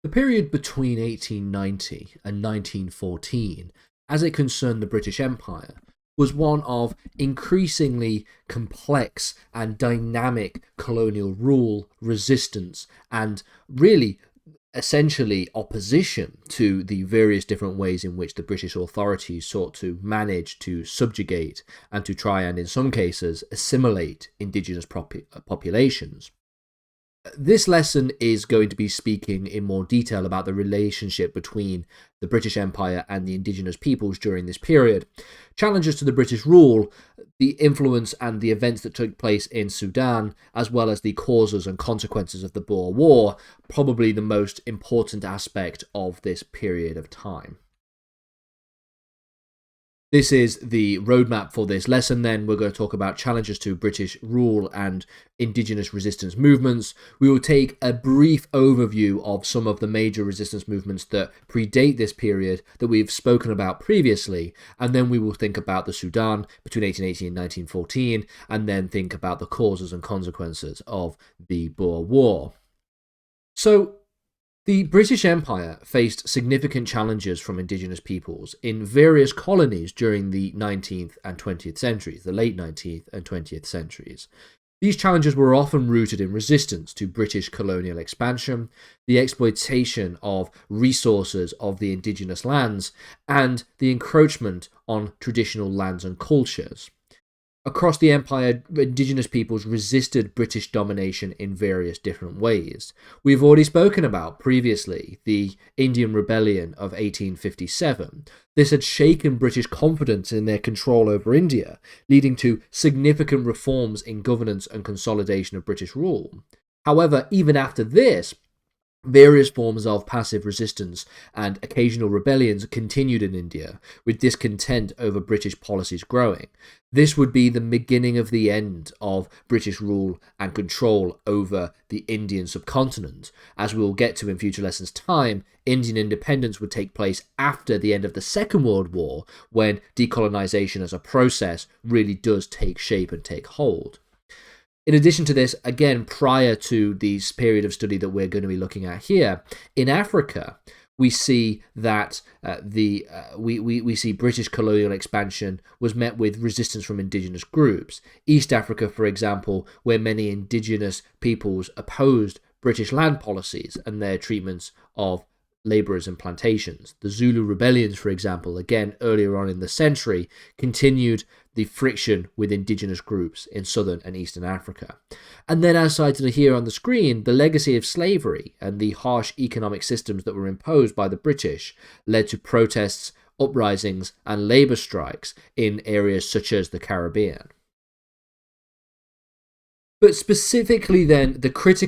The period between 1890 and 1914, as it concerned the British Empire, was one of increasingly complex and dynamic colonial rule, resistance, and really essentially opposition to the various different ways in which the British authorities sought to manage, to subjugate, and to try and, in some cases, assimilate indigenous populations. This lesson is going to be speaking in more detail about the relationship between the British Empire and the indigenous peoples during this period, challenges to the British rule, the influence and the events that took place in Sudan, as well as the causes and consequences of the Boer War, probably the most important aspect of this period of time. This is the roadmap for this lesson then. We're going to talk about challenges to British rule and indigenous resistance movements. We will take a brief overview of some of the major resistance movements that predate this period that we've spoken about previously, and then we will think about the Sudan between 1880 and 1914, and then think about the causes and consequences of the Boer War. So, the British Empire faced significant challenges from indigenous peoples in various colonies during the 19th and 20th centuries, the late 19th and 20th centuries. These challenges were often rooted in resistance to British colonial expansion, the exploitation of resources of the indigenous lands, and the encroachment on traditional lands and cultures. Across the empire, indigenous peoples resisted British domination in various different ways. We've already spoken about previously the Indian Rebellion of 1857. This had shaken British confidence in their control over India, leading to significant reforms in governance and consolidation of British rule. However, even after this, various forms of passive resistance and occasional rebellions continued in India, with discontent over British policies growing. This would be the beginning of the end of British rule and control over the Indian subcontinent. As we will get to in future lessons' time, Indian independence would take place after the end of the Second World War, when decolonization as a process really does take shape and take hold. In addition to this, again, prior to this period of study that we're going to be looking at here, in Africa, we see that we see British colonial expansion was met with resistance from indigenous groups. East Africa, for example, where many indigenous peoples opposed British land policies and their treatments of labourers and plantations. The Zulu rebellions, for example, again earlier on in the century, continued the friction with indigenous groups in southern and eastern Africa. And then, as cited here on the screen, the legacy of slavery and the harsh economic systems that were imposed by the British led to protests, uprisings, and labour strikes in areas such as the Caribbean. But specifically then,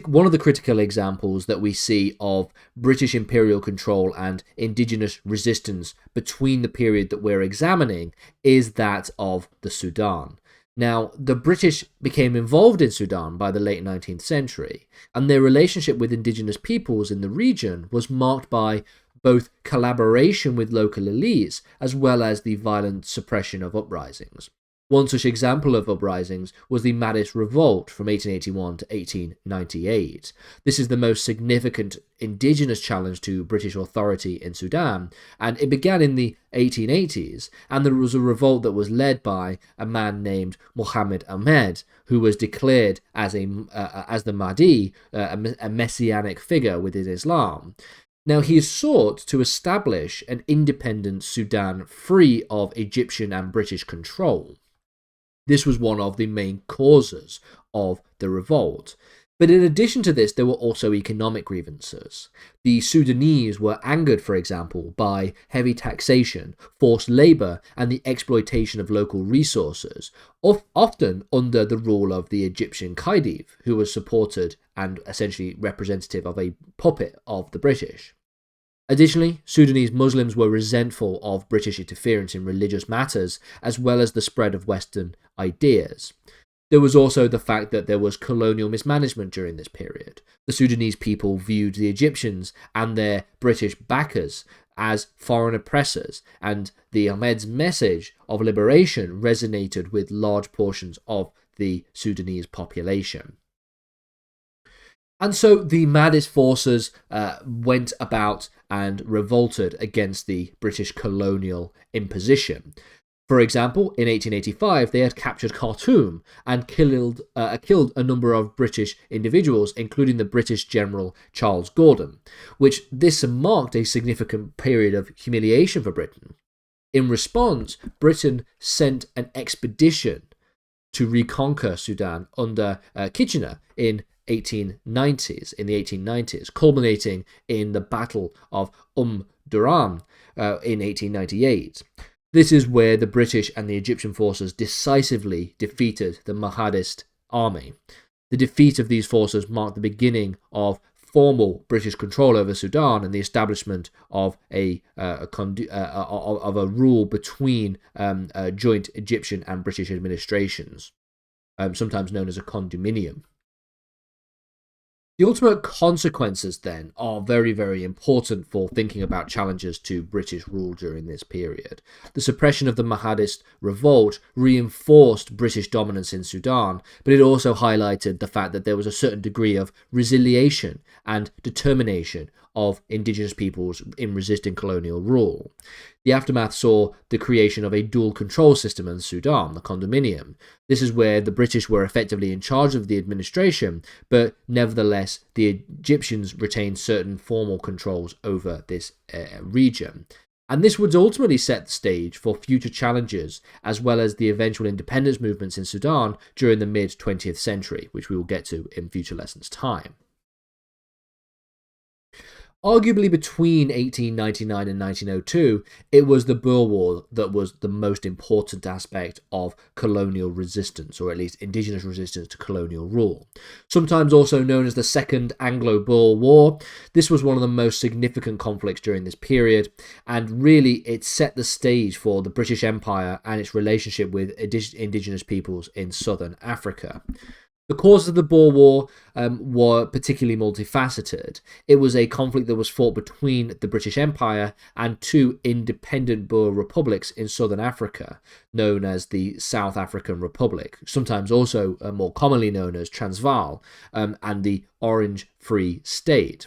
one of the critical examples that we see of British imperial control and indigenous resistance between the period that we're examining is that of the Sudan. Now, the British became involved in Sudan by the late 19th century, and their relationship with indigenous peoples in the region was marked by both collaboration with local elites as well as the violent suppression of uprisings. One such example of uprisings was the Mahdist Revolt from 1881 to 1898. This is the most significant indigenous challenge to British authority in Sudan, and it began in the 1880s, and there was a revolt that was led by a man named Muhammad Ahmed, who was declared as the Mahdi, a messianic figure within Islam. Now, he sought to establish an independent Sudan free of Egyptian and British control. This was one of the main causes of the revolt. But in addition to this, there were also economic grievances. The Sudanese were angered, for example, by heavy taxation, forced labour, and the exploitation of local resources, often under the rule of the Egyptian Khedive, who was supported and essentially representative of a puppet of the British. Additionally, Sudanese Muslims were resentful of British interference in religious matters, as well as the spread of Western ideas. There was also the fact that there was colonial mismanagement during this period. The Sudanese people viewed the Egyptians and their British backers as foreign oppressors, and the Ahmed's message of liberation resonated with large portions of the Sudanese population. And so the Mahdist forces went about and revolted against the British colonial imposition. For example, in 1885, they had captured Khartoum and killed a number of British individuals, including the British General Charles Gordon, which this marked a significant period of humiliation for Britain. In response, Britain sent an expedition to reconquer Sudan under Kitchener in the 1890s, culminating in the Battle of Durham in 1898. This is where the British and the Egyptian forces decisively defeated the Mahdist army. The defeat of these forces marked the beginning of formal British control over Sudan and the establishment of a rule between joint Egyptian and British administrations, sometimes known as a condominium. The ultimate consequences, then, are very, very important for thinking about challenges to British rule during this period. The suppression of the Mahdist revolt reinforced British dominance in Sudan, but it also highlighted the fact that there was a certain degree of resiliation and determination of indigenous peoples in resisting colonial rule. The aftermath saw the creation of a dual control system in Sudan, the condominium. This is where the British were effectively in charge of the administration, but nevertheless the Egyptians retained certain formal controls over this region. And this would ultimately set the stage for future challenges, as well as the eventual independence movements in Sudan during the mid-20th century, which we will get to in future lessons' time. Arguably between 1899 and 1902, it was the Boer War that was the most important aspect of colonial resistance, or at least indigenous resistance to colonial rule. Sometimes also known as the Second Anglo-Boer War, this was one of the most significant conflicts during this period, and really it set the stage for the British Empire and its relationship with indigenous peoples in southern Africa. The causes of the Boer War were particularly multifaceted. It was a conflict that was fought between the British Empire and two independent Boer republics in southern Africa, known as the South African Republic, sometimes also more commonly known as Transvaal, and the Orange Free State.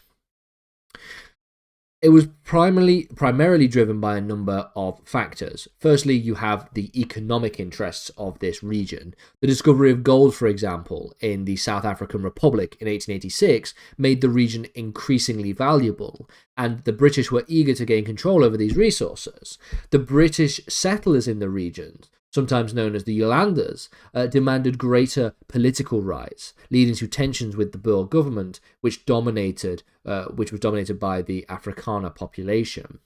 It was primarily driven by a number of factors. Firstly, you have the economic interests of this region. The discovery of gold, for example, in the South African Republic in 1886 made the region increasingly valuable, and the British were eager to gain control over these resources. The British settlers in the region, sometimes known as the Yolanders, demanded greater political rights, leading to tensions with the Boer government, which was dominated by the Afrikaner population.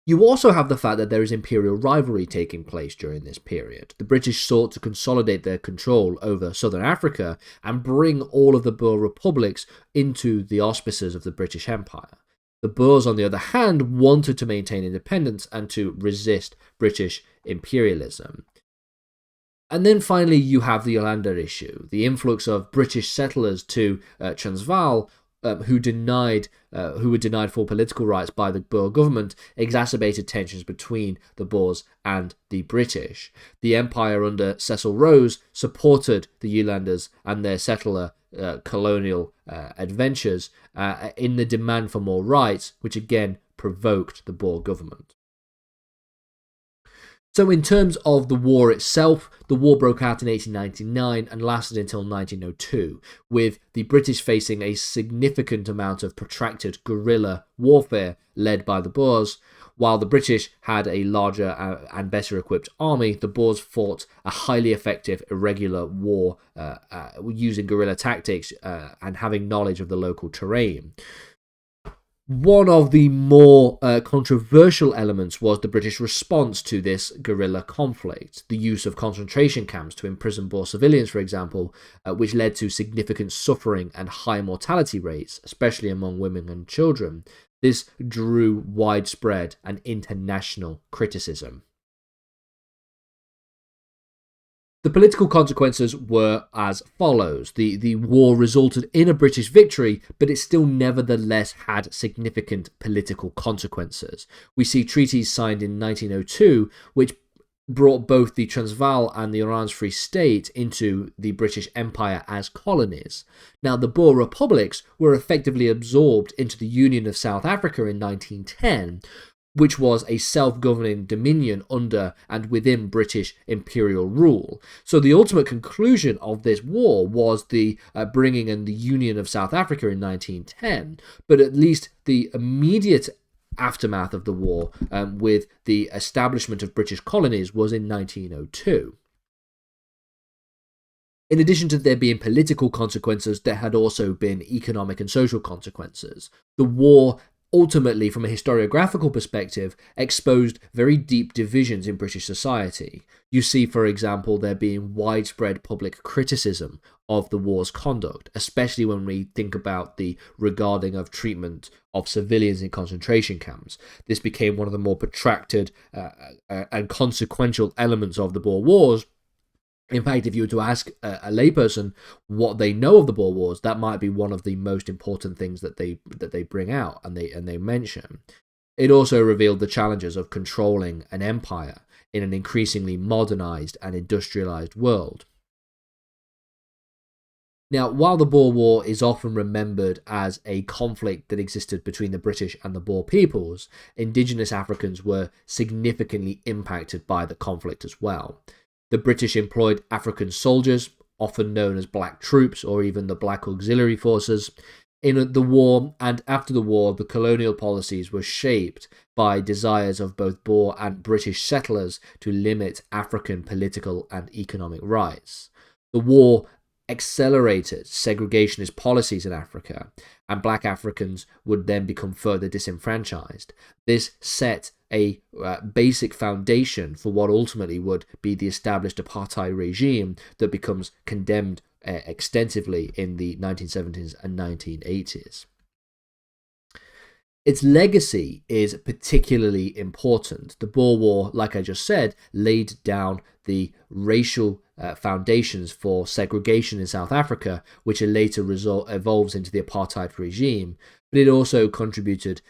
You also have the fact that there is imperial rivalry taking place during this period. The British sought to consolidate their control over southern Africa and bring all of the Boer republics into the auspices of the British Empire. The Boers, on the other hand, wanted to maintain independence and to resist British imperialism. And then finally, you have the Yolanda issue, the influx of British settlers to Transvaal, who were denied full political rights by the Boer government, exacerbated tensions between the Boers and the British. The Empire under Cecil Rose supported the Yolanders and their settler colonial adventures in the demand for more rights, which again provoked the Boer government. So in terms of the war itself, the war broke out in 1899 and lasted until 1902, with the British facing a significant amount of protracted guerrilla warfare led by the Boers. While the British had a larger and better equipped army, the Boers fought a highly effective, irregular war using guerrilla tactics and having knowledge of the local terrain. One of the more controversial elements was the British response to this guerrilla conflict. The use of concentration camps to imprison Boer civilians, for example, which led to significant suffering and high mortality rates, especially among women and children. This drew widespread and international criticism. The political consequences were as follows. The war resulted in a British victory, but it still nevertheless had significant political consequences. We see treaties signed in 1902, which brought both the Transvaal and the Orange Free State into the British Empire as colonies. Now, the Boer republics were effectively absorbed into the Union of South Africa in 1910, which was a self-governing dominion under and within British imperial rule. So the ultimate conclusion of this war was the bringing in the Union of South Africa in 1910, but at least the immediate aftermath of the war with the establishment of British colonies was in 1902. In addition to there being political consequences, there had also been economic and social consequences. The war ultimately, from a historiographical perspective, exposed very deep divisions in British society. You see, for example, there being widespread public criticism of the war's conduct, especially when we think about the regarding of treatment of civilians in concentration camps. This became one of the more protracted and consequential elements of the Boer Wars. In fact, if you were to ask a layperson what they know of the Boer Wars, that might be one of the most important things that they bring out and they mention. It also revealed the challenges of controlling an empire in an increasingly modernized and industrialized world. Now, while the Boer War is often remembered as a conflict that existed between the British and the Boer peoples, indigenous Africans were significantly impacted by the conflict as well. The British employed African soldiers, often known as black troops or even the Black Auxiliary Forces, in the war, and after the war, the colonial policies were shaped by desires of both Boer and British settlers to limit African political and economic rights. The war accelerated segregationist policies in Africa, and black Africans would then become further disenfranchised. This set a basic foundation for what ultimately would be the established apartheid regime that becomes condemned extensively in the 1970s and 1980s. Its legacy is particularly important. The Boer War, like I just said, laid down the racial foundations for segregation in South Africa, which later evolves into the apartheid regime, but it also contributed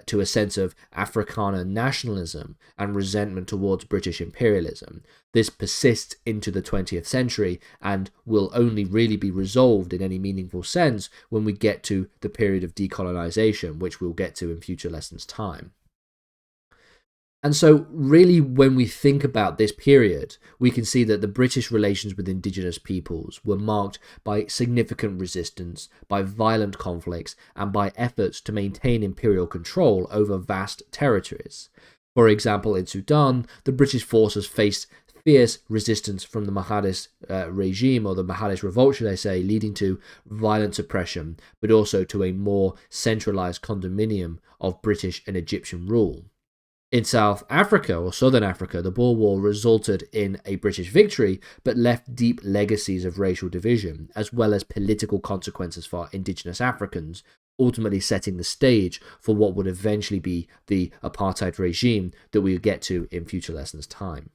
to a sense of Afrikaner nationalism and resentment towards British imperialism. This persists into the 20th century and will only really be resolved in any meaningful sense when we get to the period of decolonization, which we'll get to in future lessons' time. And so, really, when we think about this period, we can see that the British relations with indigenous peoples were marked by significant resistance, by violent conflicts, and by efforts to maintain imperial control over vast territories. For example, in Sudan, the British forces faced fierce resistance from the Mahadist regime, or the Mahadist revolt, should I say, leading to violent suppression, but also to a more centralized condominium of British and Egyptian rule. In South Africa, or Southern Africa, the Boer War resulted in a British victory, but left deep legacies of racial division, as well as political consequences for indigenous Africans, ultimately setting the stage for what would eventually be the apartheid regime that we will get to in future lessons' time.